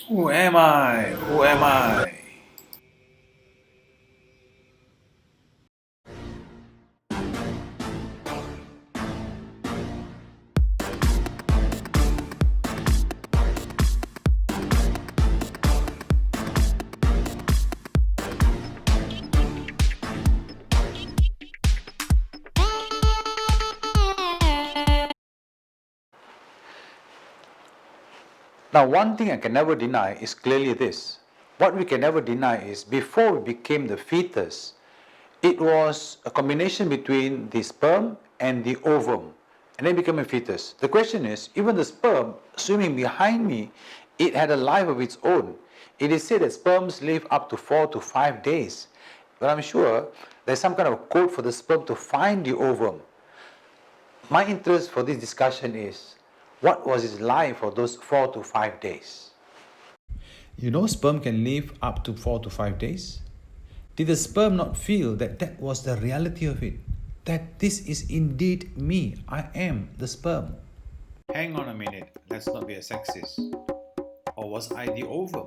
Who am I? Who am I? Now, one thing I can never deny is clearly this. What we can never deny is before we became the fetus, it was a combination between the sperm and the ovum, and then became a fetus. The question is, even the sperm swimming behind me, it had a life of its own. It is said that sperms live up to 4 to 5 days, but I'm sure there's some kind of code for the sperm to find the ovum. My interest for this discussion is, what was its life for those 4 to 5 days? You know, sperm can live up to 4 to 5 days. Did the sperm not feel that that was the reality of it? That this is indeed me. I am the sperm. Hang on a minute. Let's not be a sexist. Or was I the ovum?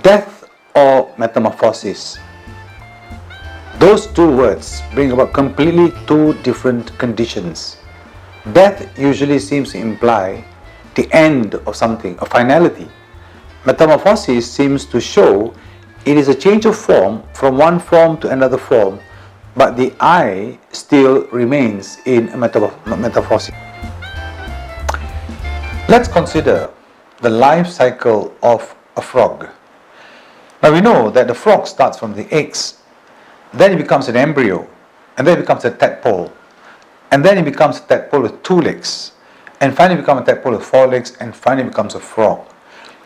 Death or metamorphosis? Those two words bring about completely two different conditions. Death usually seems to imply the end of something, a finality. Metamorphosis seems to show it is a change of form from one form to another form, but the I still remains in a metamorphosis. Let's consider the life cycle of a frog. Now we know that the frog starts from the eggs, then it becomes an embryo, and then it becomes a tadpole, and then it becomes a tadpole with 2 legs, and finally becomes a tadpole with 4 legs, and finally becomes a frog.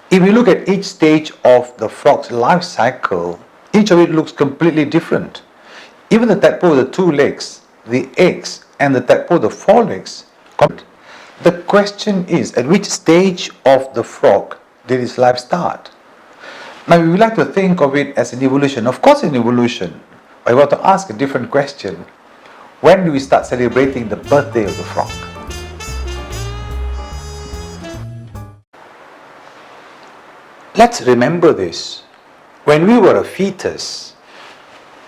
If you look at each stage of the frog's life cycle, each of it looks completely different. Even the tadpole with the 2 legs, the eggs, and the tadpole with the 4 legs. The question is, at which stage of the frog did its life start? Now, we would like to think of it as an evolution. Of course, an evolution. But I want to ask a different question. When do we start celebrating the birthday of the frog? Let's remember this. When we were a fetus,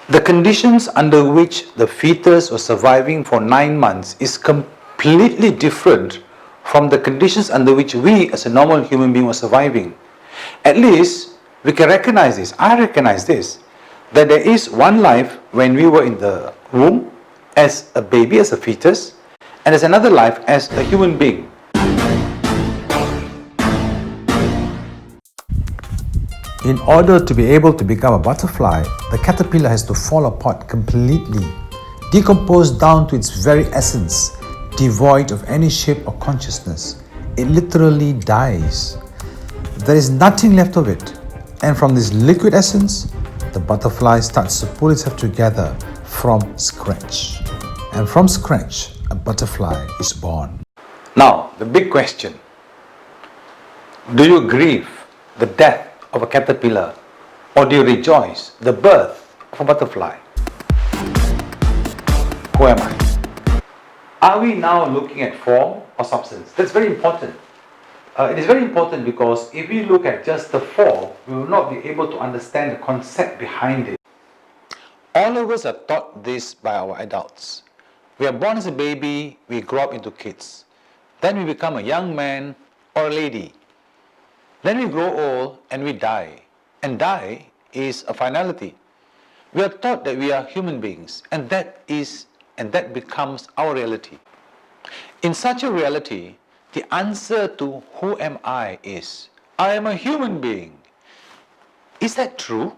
the conditions under which the fetus was surviving for 9 months is completely different from the conditions under which we as a normal human being were surviving. At least we can recognize this. I recognize this. That there is one life when we were in the womb as a baby, as a fetus, and there's another life as a human being. In order to be able to become a butterfly, the caterpillar has to fall apart completely, decompose down to its very essence, devoid of any shape or consciousness. It literally dies. There is nothing left of it. And from this liquid essence, the butterfly starts to pull itself together from scratch. And from scratch, a butterfly is born. Now, the big question. Do you grieve the death of a caterpillar, or do you rejoice the birth of a butterfly? Who am I? Are we now looking at form or substance? That's very important. It is very important because if we look at just the form, we will not be able to understand the concept behind it. All of us are taught this by our adults. We are born as a baby, we grow up into kids. Then we become a young man or a lady. Then we grow old and we die. And die is a finality. We are taught that we are human beings, and that becomes our reality. In such a reality, the answer to who am I is, I am a human being. Is that true?